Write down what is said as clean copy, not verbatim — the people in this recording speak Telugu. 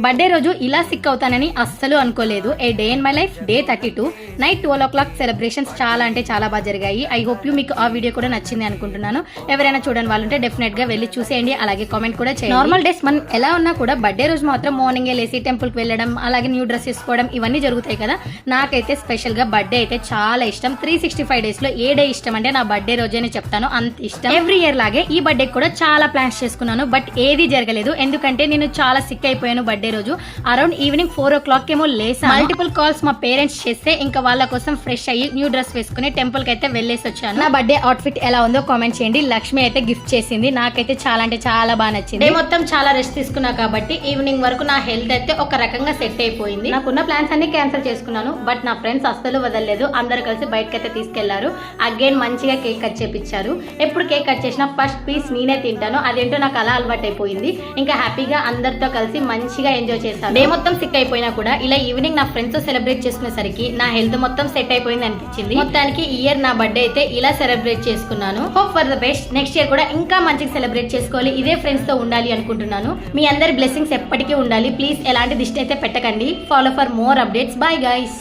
బర్త్డే రోజు ఇలా సిక్ అవుతానని అస్సలు అనుకోలేదు. A day in my life day 32 night 12 o'clock celebrations చాలా అంటే చాలా బాగా జరిగాయి. ఐ హోప్ యూ మీకు ఆ వీడియో కూడా నచ్చింది అనుకుంటున్నాను. ఎవరైనా చూడని వాళ్ళు ఉంటే డెఫినెట్ గా వెళ్ళి చూసేయండి, అలాగే కామెంట్ కూడా చేయండి. నార్మల్ డేస్ మనం ఎలా ఉన్నా కూడా బర్త్డే రోజు మాత్రం మార్నింగే లేసి టెంపుల్ కి వెళ్ళడం, అలాగే న్యూ డ్రెస్ వేసుకోవడం ఇవన్నీ జరుగుతాయి కదా. నాకైతే స్పెషల్ గా బర్త్డే అయితే చాలా ఇష్టం. 365 days లో ఏ డే ఇష్టం అంటే నా బర్త్డే రోజే చెప్తాను, అంత ఇష్టం. ఎవ్రీ ఇయర్ లాగే ఈ బర్త్డే కూడా చాలా ప్లాన్స్ చేసుకున్నాను, బట్ ఏది జరగలేదు. ఎందుకంటే నేను చాలా సిక్ అయిపోయాను. బర్త్డే రోజు అరౌండ్ ఈవినింగ్ 4 o'clock ఏమో లేసా. మల్టిపుల్ కాల్స్ మా పేరెంట్స్ చేస్తే ఇంకా వాళ్ళ కోసం ఫ్రెష్ అయ్యి న్యూ డ్రెస్ వేసుకుని టెంపుల్ కి అయితే వెళ్ళేసి వచ్చాను. నా బర్త్డే అవుట్ఫిట్ ఎలా ఉందో కామెంట్ చేయండి. లక్ష్మి అయితే గిఫ్ట్ చేసింది, నాకైతే చాలా అంటే చాలా బాగా నచ్చింది. డే మొత్తం చాలా రెస్ట్ తీసుకున్నా కాబట్టి ఈవినింగ్ వరకు నా హెల్త్ అయితే ఒక రకంగా సెట్ అయిపోయింది. నాకున్న ప్లాన్స్ అన్ని క్యాన్సిల్ చేసుకున్నాను, బట్ నా ఫ్రెండ్స్ అస్సలు వదలలేదు. అందరు కలిసి బయటకి అయితే తీసుకెళ్లారు. అగైన్ మంచిగా కేక్ కట్ చేపించారు. ఎప్పుడు కేక్ కట్ చేసినా ఫస్ట్ పీస్ నేనే తింటాను, అదేంటో నాకు అలా అలవాటు అయిపోయింది. ఇంకా హ్యాపీగా అందరితో కలిసి మంచిగా ఎంజాయ్ చేశాను. డే మొత్తం సిక్ అయిపోయినా కూడా ఇలా ఈవినింగ్ నా ఫ్రెండ్స్ తో సెలబ్రేట్ చేసుకునేసరికి నా హెల్త్ మొత్తం సెట్ అయిపోయింది అనిపించింది. మొత్తానికి ఈ ఇయర్ నా బర్త్డే అయితే ఇలా సెలబ్రేట్ చేసుకున్నాను. Hope for the best. Next year కూడా ఇంకా మంచిగా సెలబ్రేట్ చేసుకోవాలి, ఇదే ఫ్రెండ్స్ తో ఉండాలి అనుకుంటున్నాను. మీ అందరి బ్లెస్సింగ్స్ ఎప్పటికీ ఉండాలి. ప్లీజ్ ఎలాంటి దిష్టి అయితే పెట్టకండి. Follow for more updates. Bye guys.